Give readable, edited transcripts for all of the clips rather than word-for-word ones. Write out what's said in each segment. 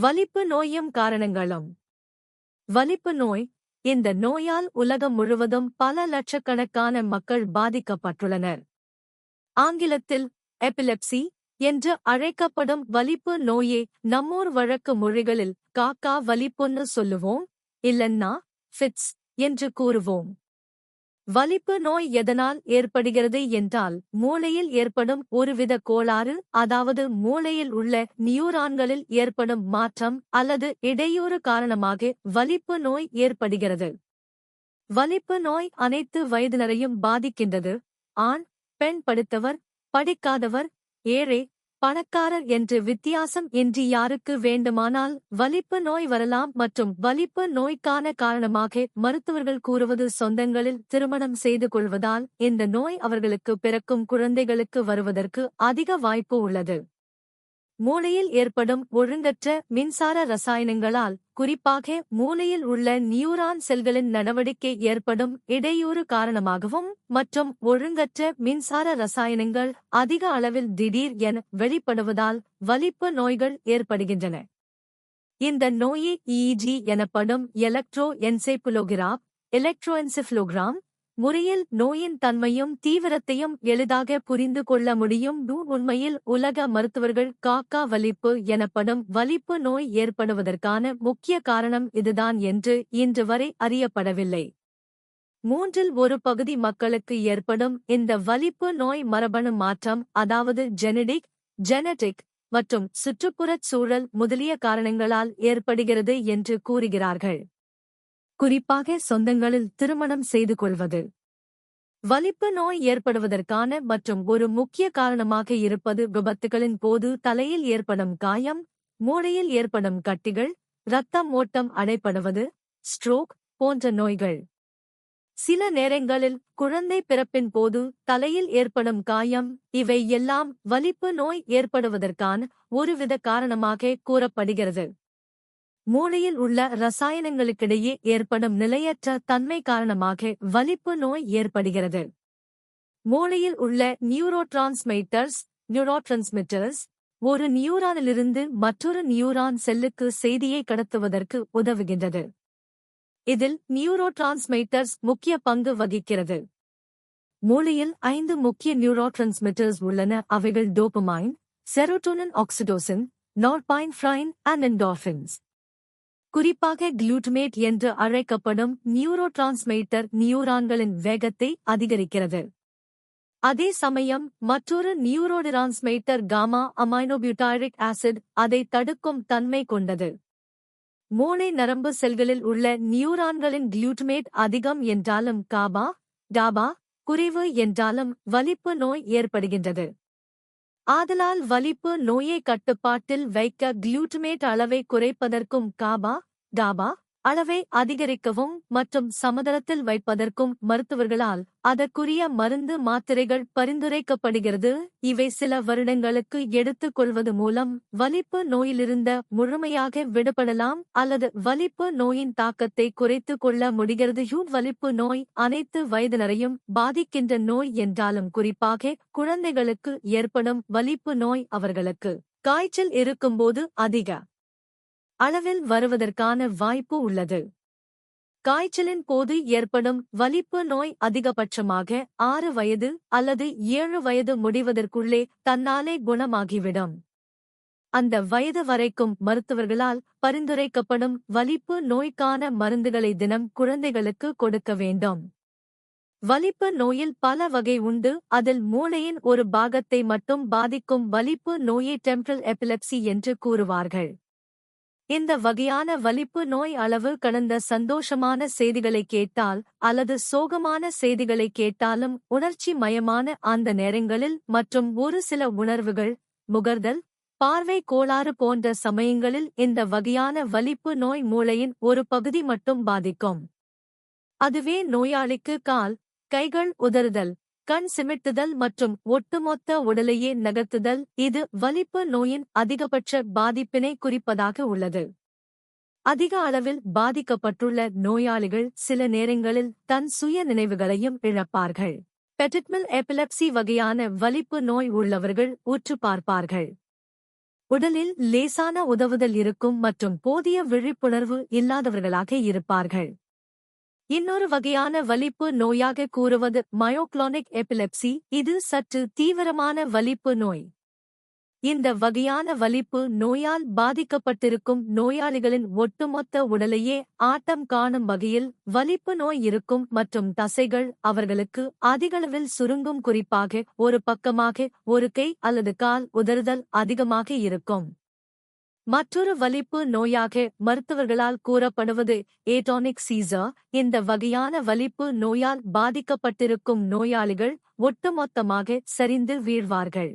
வலிப்பு நோயும் காரணங்களும். வலிப்பு நோய். இந்த நோயால் உலகம் முழுவதும் பல லட்சக்கணக்கான மக்கள் பாதிக்கப்பட்டுள்ளனர். ஆங்கிலத்தில் எபிலெப்சி என்று அழைக்கப்படும் வலிப்பு நோயே நம்மூர் வழக்கு மொழிகளில் காக்கா வலிப்புன்னு சொல்லுவோம், இல்லன்னா ஃபிட்ஸ் என்று கூறுவோம். வலிப்பு நோய் எதனால் ஏற்படுகிறது என்றால், மூளையில் ஏற்படும் ஒருவித கோளாறு, அதாவது மூளையில் உள்ள நியூரான்களில் ஏற்படும் மாற்றம் அல்லது இடையூறு காரணமாக வலிப்பு நோய் ஏற்படுகிறது. வலிப்பு நோய் அனைத்து வயதினரையும் பாதிக்கின்றது. ஆண், பெண், படித்தவர், படிக்காதவர், ஏழை, பணக்காரர் என்று வித்தியாசம் இன்றி யாருக்கு வேண்டுமானால் வலிப்பு நோய் வரலாம். மற்றும் வலிப்பு நோய்க்கான காரணமாக மருத்துவர்கள் கூறுவது சொந்தங்களில் திருமணம் செய்து கொள்வதால் இந்த நோய் அவர்களுக்கு பிறக்கும் குழந்தைகளுக்கு வருவதற்கு அதிக வாய்ப்பு உள்ளது. மூளையில் ஏற்படும் ஒழுங்கற்ற மின்சார ரசாயனங்களால், குறிப்பாக மூளையில் உள்ள நியூரான் செல்களின் நடவடிக்கை ஏற்படும் இடையூறு காரணமாகவும் மற்றும் ஒழுங்கற்ற மின்சார ரசாயனங்கள் அதிக அளவில் திடீர் என வெளிப்படுவதால் வலிப்பு நோய்கள் ஏற்படுகின்றன. இந்த நோயை EEG எனப்படும் எலக்ட்ரோஎன்செஃபலோகிராம் முறையில் நோயின் தன்மையும் தீவிரத்தையும் எளிதாக புரிந்து கொள்ள முடியும். உண்மையில் உலக மருத்துவர்கள் காக்கா வலிப்பு எனப்படும் வலிப்பு நோய் ஏற்படுவதற்கான முக்கிய காரணம் இதுதான் என்று இன்று வரை அறியப்படவில்லை. மூன்றில் ஒரு பகுதி மக்களுக்கு ஏற்படும் இந்த வலிப்பு நோய் மரபணு மாற்றம், அதாவது ஜெனடிக் மற்றும் சுற்றுப்புறச் சூழல் முதலிய காரணங்களால் ஏற்படுகிறது என்று கூறுகிறார்கள். குறிப்பாக சொந்தங்களில் திருமணம் செய்து கொள்வது வலிப்பு நோய் ஏற்படுவதற்கான மற்றும் ஒரு முக்கிய காரணமாக இருப்பது விபத்துகளின் போது தலையில் ஏற்படும் காயம், மூளையில் ஏற்படும் கட்டிகள், இரத்தம் ஓட்டம் அடைப்படுவது, ஸ்ட்ரோக் போன்ற நோய்கள். சில நேரங்களில் குழந்தை பிறப்பின் போது தலையில் ஏற்படும் காயம், இவை எல்லாம் வலிப்பு நோய் ஏற்படுவதற்கான ஒருவித காரணமாக கூறப்படுகிறது. மூளையில் உள்ள ரசாயனங்களுக்கிடையே ஏற்படும் நிலையற்ற தன்மை காரணமாக வலிப்பு நோய் ஏற்படுகிறது. மூளையில் உள்ள நியூரோட்ரான்ஸ்மிட்டர்ஸ் ஒரு நியூரானிலிருந்து மற்றொரு நியூரான் செல்லுக்கு செய்தியை கடத்துவதற்கு உதவுகின்றது. இதில் நியூரோட்ரான்ஸ்மிட்டர்ஸ் முக்கிய பங்கு வகிக்கிறது. மூளையில் 5 முக்கிய நியூரோட்ரான்ஸ்மிட்டர்ஸ் உள்ளன. அவைகள் dopamine, serotonin, oxytocin, நார்பைன்ஃப்ரைன் and endorphins. குறிப்பாக குளுட்டமேட் என்று அழைக்கப்படும் நியூரோட்ரான்ஸ்மிட்டர் நியூரான்களின் வேகத்தை அதிகரிக்கிறது. அதே சமயம் மற்றொரு நியூரோடிரான்ஸ்மிட்டர் காமா அமைனோபியூட்டாரிக் ஆசிட் அதை தடுக்கும் தன்மை கொண்டது. மூளை நரம்பு செல்களில் உள்ள நியூரான்களின் குளுட்டமேட் அதிகம் என்றாலும் GABA குறைவு என்றாலும் வலிப்பு நோய் ஏற்படுகின்றது. ஆதலால் வலிப்பு நோயை கட்டுப்பாட்டில் வைக்க குளுட்டமேட் அளவை குறைப்பதற்கும் GABA அளவை அதிகரிக்கவும் மற்றும் சமதளத்தில் வைப்பதற்கும் மருத்துவர்களால் அதற்குரிய மருந்து மாத்திரைகள் பரிந்துரைக்கப்படுகிறது. இவை சில வருடங்களுக்கு எடுத்துக் கொள்வது மூலம் வலிப்பு நோயிலிருந்த முழுமையாக விடுபடலாம் அல்லது வலிப்பு நோயின் தாக்கத்தை குறைத்துக் கொள்ள முடிகிறது. வலிப்பு நோய் அனைத்து வயதினரையும் பாதிக்கின்ற நோய் என்றாலும் குறிப்பாக குழந்தைகளுக்கு ஏற்படும் வலிப்பு நோய் அவர்களுக்கு காய்ச்சல் இருக்கும்போது அதிக அளவில் வருவதற்கான வாய்ப்பு உள்ளது. காய்ச்சலின் போது ஏற்படும் வலிப்பு நோய் அதிகபட்சமாக 6 வயது அல்லது 7 வயது முடிவதற்குள்ளே தன்னாலே குணமாகிவிடும். அந்த வயது வரைக்கும் மருத்துவர்களால் பரிந்துரைக்கப்படும் வலிப்பு நோய்க்கான மருந்துகளை தினம் குழந்தைகளுக்கு கொடுக்க வேண்டும். வலிப்பு நோயில் பல வகை உண்டு. அதில் மூளையின் ஒரு பாகத்தை மட்டும் பாதிக்கும் வலிப்பு நோயை டெம்பரல் எபிலெப்சி என்று கூறுவார்கள். இந்த வகையான வலிப்பு நோய் அளவு கடந்த சந்தோஷமான செய்திகளை கேட்டால் அல்லது சோகமான செய்திகளை கேட்டாலும் உணர்ச்சி மயமான அந்த நேரங்களில் மற்றும் ஒரு சில உணர்வுகள், முகர்தல், பார்வை கோளாறு போன்ற சமயங்களில் இந்த வகையான வலிப்பு நோய் மூளையின் ஒரு பகுதி மட்டும் பாதிக்கும். அதுவே நோயாளிக்கு கால், கைகள் உதறுதல், கண் சிமிட்டுதல் மற்றும் ஒட்டுமொத்த உடலையே நகர்த்துதல் இது வலிப்பு நோயின் அதிகபட்ச பாதிப்பினை குறிப்பதாக உள்ளது. அதிக அளவில் பாதிக்கப்பட்டுள்ள நோயாளிகள் சில நேரங்களில் தன் சுய நினைவுகளையும் இழப்பார்கள். பெட்டிட்மில் எபிலெப்சி வகையான வலிப்பு நோய் உள்ளவர்கள் உற்று பார்ப்பார்கள். உடலில் லேசான உதவுதல் இருக்கும் மற்றும் போதிய விழிப்புணர்வு இல்லாதவர்களாக இருப்பார்கள். இன்னொரு வகையான வலிப்பு நோயாக கூறுவது மயோக்ளோனிக் எபிலெப்சி. இது சற்று தீவிரமான வலிப்பு நோய். இந்த வகையான வலிப்பு நோயால் பாதிக்கப்பட்டிருக்கும் நோயாளிகளின் ஒட்டுமொத்த உடலையே ஆட்டம் காணும் வகையில் வலிப்பு நோய் இருக்கும் மற்றும் தசைகள் அவர்களுக்கு அதிகளவில் சுருங்கும், குறிப்பாக ஒரு பக்கமாக ஒரு கை அல்லது கால் உதறுதல் அதிகமாக இருக்கும். மற்றொரு வலிப்பு நோயாக மருத்துவர்களால் கூறப்படுவது ஏட்டோனிக் சீசர். இந்த வகையான வலிப்பு நோயால் பாதிக்கப்பட்டிருக்கும் நோயாளிகள் ஒட்டுமொத்தமாக சரிந்து வீழ்வார்கள்.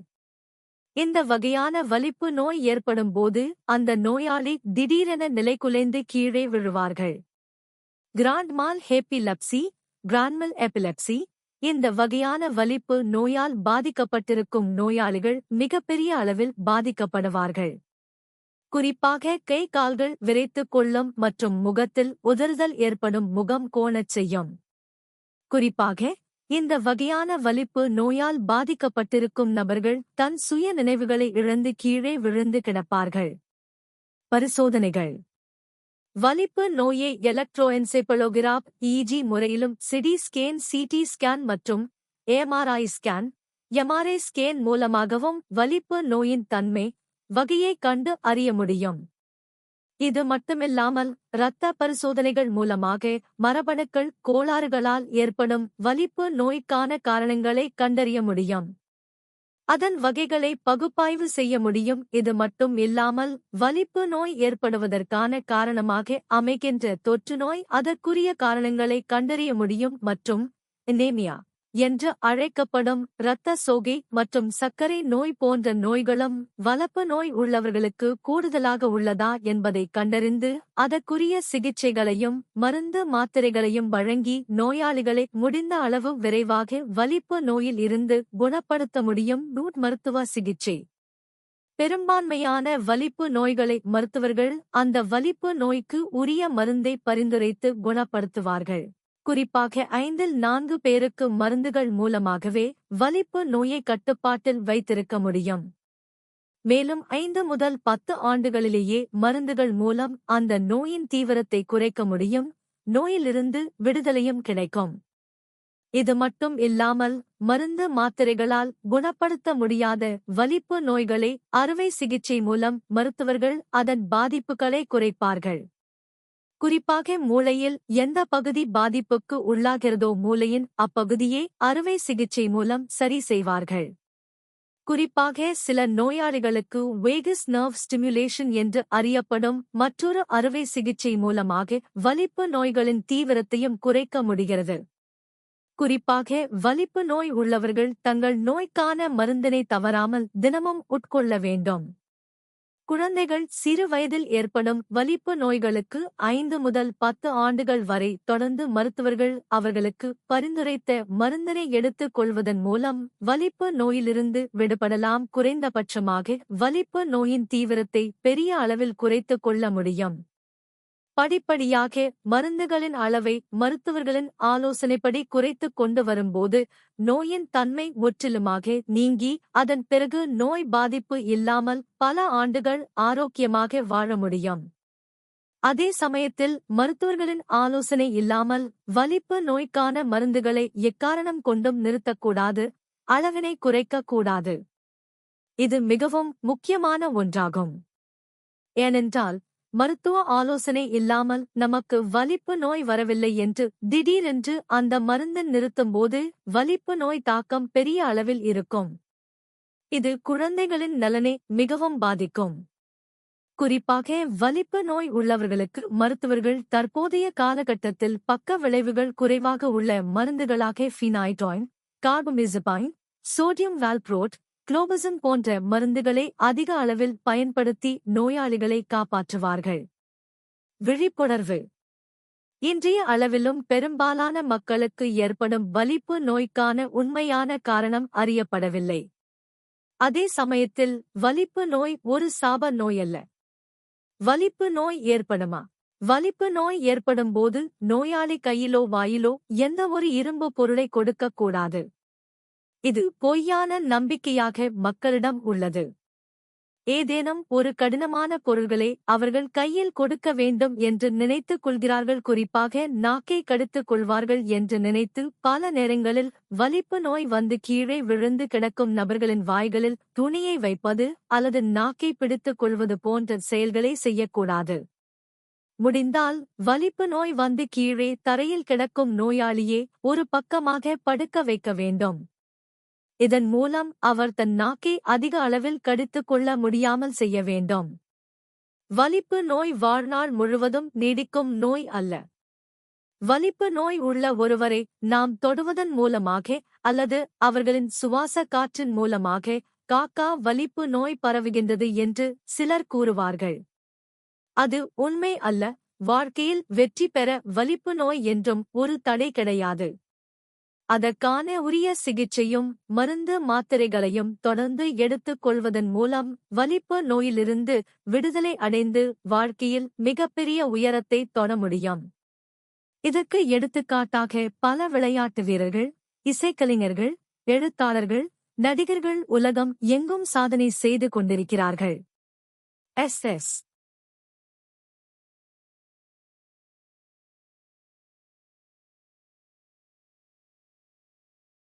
இந்த வகையான வலிப்பு நோய் ஏற்படும் போது அந்த நோயாளி திடீரென நிலைகுலைந்து கீழே விழுவார்கள். Grand mal epilepsy, grand mal epilepsy. இந்த வகையான வலிப்பு நோயால் பாதிக்கப்பட்டிருக்கும் நோயாளிகள் மிகப்பெரிய அளவில் பாதிக்கப்படுவார்கள். குறிப்பாக கை கால்கள் விரைத்துக் கொள்ளும் மற்றும் முகத்தில் உதறுதல் ஏற்படும், முகம் கோணச் செய்யும். குறிப்பாக இந்த வகையான வலிப்பு நோயால் பாதிக்கப்பட்டிருக்கும் நபர்கள் தன் சுய நினைவுகளை இழந்து கீழே விழுந்து கிடப்பார்கள். பரிசோதனைகள். வலிப்பு நோயை எலக்ட்ரோஎன்செபலோகிராப் இஜி முறையிலும் சிடி ஸ்கேன், சிடி ஸ்கேன் மற்றும் எம்ஆர்ஐ ஸ்கேன், எம்ஆர்ஐ ஸ்கேன் மூலமாகவும் வலிப்பு நோயின் தன்மை, வகையை கண்டு அறிய முடியும். இது மட்டுமில்லாமல் இரத்த பரிசோதனைகள் மூலமாக மரபணுக்கள் கோளாறுகளால் ஏற்படும் வலிப்பு நோய்க்கான காரணங்களை கண்டறிய முடியும். அதன் வகைகளை பகுப்பாய்வு செய்ய முடியும். இது மட்டும் இல்லாமல் வலிப்பு நோய் ஏற்படுவதற்கான காரணமாக அமைகின்ற தொற்றுநோய், அதற்குரிய காரணங்களை கண்டறிய முடியும் மற்றும் அனீமியா என்று அழைக்கப்படும் இரத்த சோகை மற்றும் சர்க்கரை நோய் போன்ற நோய்களும் வலப்பு நோய் உள்ளவர்களுக்கு கூடுதலாக உள்ளதா என்பதை கண்டறிந்து அதற்குரிய சிகிச்சைகளையும் மருந்து மாத்திரைகளையும் வழங்கி நோயாளிகளை முடிந்த அளவு விரைவாக வலிப்பு நோயில் இருந்து குணப்படுத்த முடியும். மருத்துவ சிகிச்சை. பெரும்பான்மையான வலிப்பு நோய்களை மருத்துவர்கள் அந்த வலிப்பு நோய்க்கு உரிய மருந்தை பரிந்துரைத்து குணப்படுத்துவார்கள். குறிப்பாக 4 பேருக்கு மருந்துகள் மூலமாகவே வலிப்பு நோயை கட்டுப்பாட்டில் வைத்திருக்க முடியும். மேலும் 5 முதல் 10 ஆண்டுகளிலேயே மருந்துகள் மூலம் அந்த நோயின் தீவிரத்தை குறைக்க முடியும், நோயிலிருந்து விடுதலையும் கிடைக்கும். இது மட்டும் இல்லாமல் மருந்து மாத்திரைகளால் குணப்படுத்த முடியாத வலிப்பு நோய்களை அறுவை சிகிச்சை மூலம் மருத்துவர்கள் அதன் பாதிப்புகளை குறைப்பார்கள். குறிப்பாக மூளையில் எந்த பகுதி பாதிப்புக்கு உள்ளாகிறதோ மூளையின் அப்பகுதியை அறுவை சிகிச்சை மூலம் சரி செய்வார்கள். குறிப்பாக சில நோயாளிகளுக்கு வேகஸ் நர்வ் ஸ்டிமுலேஷன் என்று அறியப்படும் மற்றொரு அறுவை சிகிச்சை மூலமாக வலிப்பு நோய்களின் தீவிரத்தையும் குறைக்க முடிகிறது. குறிப்பாக வலிப்பு நோய் உள்ளவர்கள் தங்கள் நோய்க்கான மருந்தினை தவறாமல் தினமும் உட்கொள்ள வேண்டும். குழந்தைகள் சிறு வயதில் ஏற்படும் வலிப்பு நோய்களுக்கு 5 முதல் 10 ஆண்டுகள் வரை தொடர்ந்து மருத்துவர்கள் அவர்களுக்கு பரிந்துரைத்த மருந்தினை எடுத்துக் கொள்வதன் மூலம் வலிப்பு நோயிலிருந்து விடுபடலாம். குறைந்தபட்சமாக வலிப்பு நோயின் தீவிரத்தை பெரிய அளவில் குறைத்துக் கொள்ள முடியும். படிப்படியாக மருந்துகளின் அளவை மருத்துவர்களின் ஆலோசனைப்படி குறைத்துக் கொண்டு வரும்போது நோயின் தன்மை முற்றிலுமாக நீங்கி அதன் பிறகு நோய் பாதிப்பு இல்லாமல் பல ஆண்டுகள் ஆரோக்கியமாக வாழ முடியும். அதே சமயத்தில் மருத்துவர்களின் ஆலோசனை இல்லாமல் வலிப்பு நோய்க்கான மருந்துகளை எக்காரணம் கொண்டும் நிறுத்தக்கூடாது, அளவினை குறைக்கக்கூடாது. இது மிகவும் முக்கியமான ஒன்றாகும். ஏனென்றால் மருத்துவ ஆலோசனை இல்லாமல் நமக்கு வலிப்பு நோய் வரவில்லை என்று திடீரென்று அந்த மருந்தை நிறுத்தும்போது வலிப்பு நோய் தாக்கம் பெரிய அளவில் இருக்கும். இது குழந்தைகளின் நலனை மிகவும் பாதிக்கும். குறிப்பாக வலிப்பு நோய் உள்ளவர்களுக்கு மருத்துவர்கள் தற்போதைய காலகட்டத்தில் பக்க விளைவுகள் குறைவாக உள்ள மருந்துகளாக ஃபீனைட்ராயின், கார்பமேசபைன், சோடியம் வால்ப்ரோட், குளோபசம் போன்ற மருந்துகளை அதிக அளவில் பயன்படுத்தி நோயாளிகளை காப்பாற்றுவார்கள். விழிப்புணர்வு. இன்றைய அளவிலும் பெரும்பாலான மக்களுக்கு ஏற்படும் வலிப்பு நோய்க்கான உண்மையான காரணம் அறியப்படவில்லை. அதே சமயத்தில் வலிப்பு நோய் ஒரு சாப நோயல்ல. வலிப்பு நோய் ஏற்படுமா? வலிப்பு நோய் ஏற்படும்போது நோயாளி கையிலோ வாயிலோ எந்த ஒரு இரும்பு பொருளை கொடுக்கக்கூடாது. இது பொய்யான நம்பிக்கையாக மக்களிடம் உள்ளது. ஏதேனும் ஒரு கடினமான பொருள்களை அவர்கள் கையில் கொடுக்க வேண்டும் என்று நினைத்துக் கொள்கிறார்கள். குறிப்பாக நாக்கை கடித்துக் கொள்வார்கள் என்று நினைத்து பல நேரங்களில் வலிப்பு நோய் வந்து கீழே விழுந்து கிடக்கும் நபர்களின் வாய்களில் துணியை வைப்பது அல்லது நாக்கை பிடித்துக் கொள்வது போன்ற செயல்களை செய்யக்கூடாது. முடிந்தால் வலிப்பு நோய் வந்து கீழே தரையில் கிடக்கும் நோயாளியே ஒரு பக்கமாக படுக்க வைக்க வேண்டும். இதன் மூலம் அவர் தன் நாக்கை அதிக அளவில் கடித்துக் கொள்ள முடியாமல் செய்ய வேண்டும். வலிப்பு நோய் வாழ்நாள் முழுவதும் நீடிக்கும் நோய் அல்ல. வலிப்பு நோய் உள்ள ஒருவரை நாம் தொடுவதன் மூலமாக அல்லது அவர்களின் சுவாச காற்றின் மூலமாக காக்கா வலிப்பு நோய் பரவுகின்றது என்று சிலர் கூறுவார்கள். அது உண்மை அல்ல. வாழ்க்கையில் வெற்றி பெற வலிப்பு நோய் என்றும் ஒரு தடை கிடையாது. அதற்கான உரிய சிகிச்சையும் மருந்து மாத்திரைகளையும் தொடர்ந்து எடுத்துக் கொள்வதன் மூலம் வலிப்பு நோயிலிருந்து விடுதலை அடைந்து வாழ்க்கையில் மிகப்பெரிய உயரத்தை தொட முடியும். இதற்கு எடுத்துக்காட்டாக பல விளையாட்டு வீரர்கள், இசைக்கலைஞர்கள், எழுத்தாளர்கள், நடிகர்கள் உலகம் எங்கும் சாதனை செய்து கொண்டிருக்கிறார்கள். எஸ்.